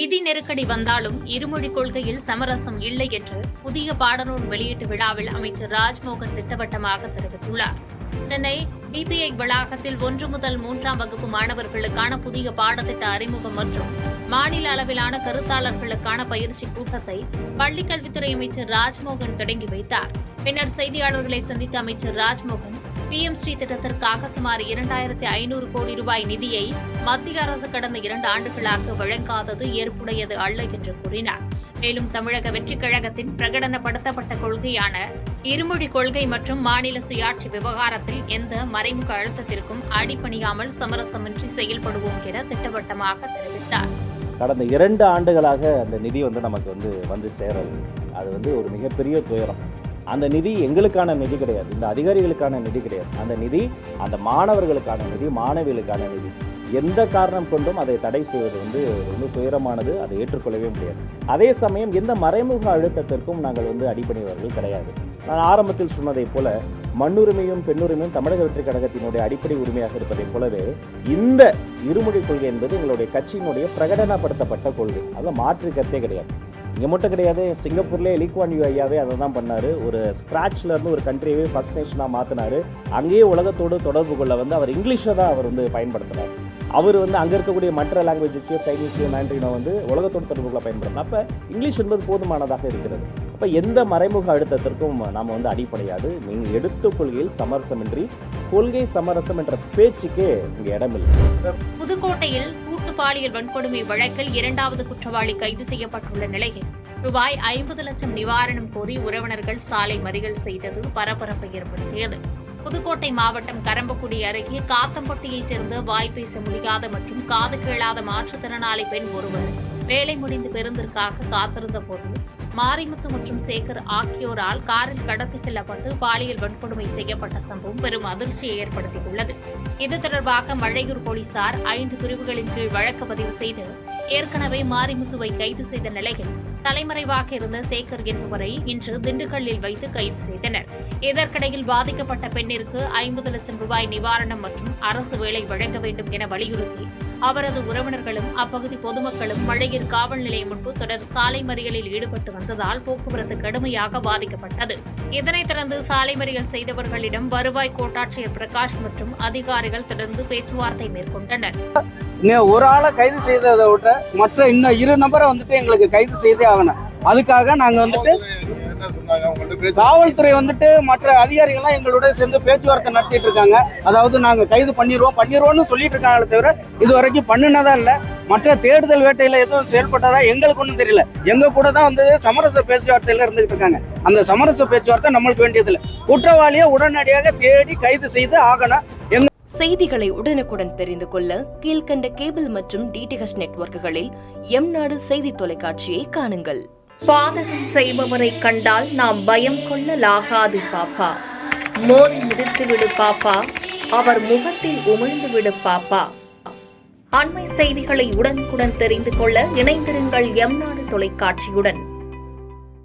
நிதி நெருக்கடி வந்தாலும் இருமொழிக் கொள்கையில் சமரசம் இல்லை என்று புதிய பாடநூல் வெளியீட்டு விழாவில் அமைச்சர் ராஜ்மோகன் திட்டவட்டமாக தெரிவித்துள்ளார். சென்னை டிபிஐ வளாகத்தில் 1 முதல் 3ஆம் வகுப்பு மாணவர்களுக்கான புதிய பாடத்திட்ட அறிமுகம் மற்றும் மாநில அளவிலான கருத்தாளர்களுக்கான பயிற்சி கூட்டத்தை பள்ளிக்கல்வித்துறை அமைச்சர் ராஜ்மோகன் தொடங்கி வைத்தார். பின்னர் செய்தியாளர்களை சந்தித்த அமைச்சர் ராஜ்மோகன் PM ஸ்ரீ திட்டத்திற்காக சுமார் 2500 கோடி ரூபாய் நிதியை மத்திய அரசு கடந்த 2 ஆண்டுகளாக வழங்காதது ஏற்புடையது அல்ல என்று கூறினார். மேலும் தமிழக வெற்றிக் கழகத்தின் பிரகடனப்படுத்தப்பட்ட கொள்கையான இருமொழிக் கொள்கை மற்றும் மாநில சுயாட்சி விவகாரத்தில் எந்த மறைமுக அழுத்தத்திற்கும் அடிபணியாமல் சமரசமின்றி செயல்படுவோம் என திட்டவட்டமாக தெரிவித்தார். கடந்த 2 ஆண்டுகளாக அந்த நிதி நமக்கு வந்து சேரல. அது ஒரு மிகப்பெரிய துயரம். அந்த நிதி எங்களுக்கான நிதி கிடையாது, இந்த அதிகாரிகளுக்கான நிதி கிடையாது. அந்த நிதி அந்த மாணவர்களுக்கான நிதி, மாணவிகளுக்கான நிதி. எந்த காரணம் கொண்டும் அதை தடை செய்வது ரொம்ப துயரமானது. அதை ஏற்றுக்கொள்ளவே முடியாது. அதே சமயம் எந்த மறைமுக அழுத்தத்திற்கும் நாங்கள் அடிபணிவர்கள் கிடையாது. நான் ஆரம்பத்தில் சொன்னதைப் போல மண்ணுரிமையும் பெண்ணுரிமையும் தமிழக வெற்றி கழகத்தினுடைய அடிப்படை உரிமையாக இருப்பதைப் போலவே இந்த இருமொழிக் கொள்கை என்பது எங்களுடைய கட்சியினுடைய பிரகடனப்படுத்தப்பட்ட கொள்கை. அதில் மாற்று கருத்தே கிடையாது. இங்கே மட்டும் கிடையாது, சிங்கப்பூர்லேயே லீ குவான் யூ ஐயாவே அதை தான் பண்ணார். ஒரு ஸ்க்ராட்ச்ல இருந்து ஒரு கண்ட்ரியவே ஃபர்ஸ்ட் நேஷனாக மாற்றினார். அங்கேயே உலகத்தோடு தொடர்பு கொள்ள அவர் இங்கிலீஷை தான் அவர் பயன்படுத்தினார். அவர் அங்கே இருக்கக்கூடிய மற்ற லாங்குவேஜஸையோ சைனீஸையோ மேண்ட்ரினோ உலகத்தோடு தொடர்பு கொள்ள பயன்படுத்தினார். அப்போ இங்கிலீஷ் என்பது போதுமானதாக இருக்கிறது. அப்போ எந்த மறைமுக அழுத்தத்திற்கும் நாம் அடிப்படையாது. நீங்கள் எடுத்த கொள்கையில் சமரசமின்றி கொள்கை சமரசம் என்ற பேச்சுக்கே இங்கே இடமில்லை. புதுக்கோட்டையில் கூட்டு பாலியல் வன்கொடுமை வழக்கில் 2வது குற்றவாளி கைது செய்யப்பட்டுள்ள நிலையில் ரூபாய் 50 லட்சம் நிவாரணம் கோரி உறவினர்கள் சாலை மறியல் செய்தது பரபரப்பை ஏற்படுத்தியது. புதுக்கோட்டை மாவட்டம் கரம்பக்குடி அருகே காத்தம்பட்டியைச் சேர்ந்த வாய் பேச முடியாத மற்றும் காது கேளாத மாற்றுத்திறனாளி பெண் ஒருவர் வேலை முடிந்து பேருந்திற்காக காத்திருந்த போது மாரிமுத்து மற்றும் சேகர் ஆகியோரால் காரில் கடத்திச் செல்லப்பட்டு பாலியல் வன்கொடுமை செய்யப்பட்ட சம்பவம் பெரும் அதிர்ச்சியை ஏற்படுத்தியுள்ளது. இது தொடர்பாக மழையூர் போலீசார் 5 பிரிவுகளின் கீழ் வழக்கு பதிவு செய்து ஏற்கனவே மாரிமுத்துவை கைது செய்த நிலையில் தலைமறைவாக இருந்த சேகர் என்பவரை இன்று திண்டுக்கல்லில் வைத்து கைது செய்தனர். இதற்கிடையில் பாதிக்கப்பட்ட பெண்ணிற்கு 50 லட்சம் ரூபாய் நிவாரணம் மற்றும் அரசு வேலை வழங்க வேண்டும் என வலியுறுத்தி அவரது உறவினர்களும் அப்பகுதி பொதுமக்களும் மழையூர் காவல் நிலையம் முன்பு தொடர் சாலை மறியலில் ஈடுபட்டு வந்ததால் போக்குவரத்து கடுமையாக பாதிக்கப்பட்டது. இதனைத் தொடர்ந்து சாலை மறியல் செய்தவர்களிடம் வருவாய் கோட்டாட்சியர் பிரகாஷ் மற்றும் அதிகாரிகள் தொடர்ந்து பேச்சுவார்த்தை மேற்கொண்டனர். ஒரு ஆளை கைது செய்ததை விட மற்ற இன்னும் 2 நபரை எங்களுக்கு கைது செய்தே ஆகணும். அதுக்காக நாங்க காவல்துறை மற்ற அதிகாரிகள்லாம் எங்களோட சேர்ந்து பேச்சுவார்த்தை நடத்திட்டு இருக்காங்க. அதாவது நாங்க கைது பண்ணிடுவோம்னு சொல்லிட்டு இருக்காங்களே தவிர இதுவரைக்கும் பண்ணினதா இல்ல. மற்ற தேடுதல் வேட்டையில எதுவும் செயல்பட்டதா எங்களுக்கு ஒன்றும் தெரியல. எங்க கூட தான் சமரச பேச்சுவார்த்தையில இருந்துகிட்டு இருக்காங்க. அந்த சமரச பேச்சுவார்த்தை நம்மளுக்கு வேண்டியதில்லை. குற்றவாளியை உடனடியாக தேடி கைது செய்து ஆகணும். செய்திகளை உடனுக்குடன் தெரிந்து கொள்ள கீழ்கண்ட கேபிள் மற்றும் DTH நெட்வொர்க்குகளில் எம்நாடு செய்தி தொலைக்காட்சியை காணுங்கள். பாதகம் செய்பவரை கண்டால் நாம் பயம் கொள்ளலாகாது பாப்பா. மோதி மிதித்துவிடு பாப்பா, அவர் முகத்தில் உமிழ்ந்துவிடு பாப்பா. அண்மை செய்திகளை உடனுக்குடன் தெரிந்து கொள்ள இணைந்திருங்கள் எம்நாடு தொலைக்காட்சியுடன்.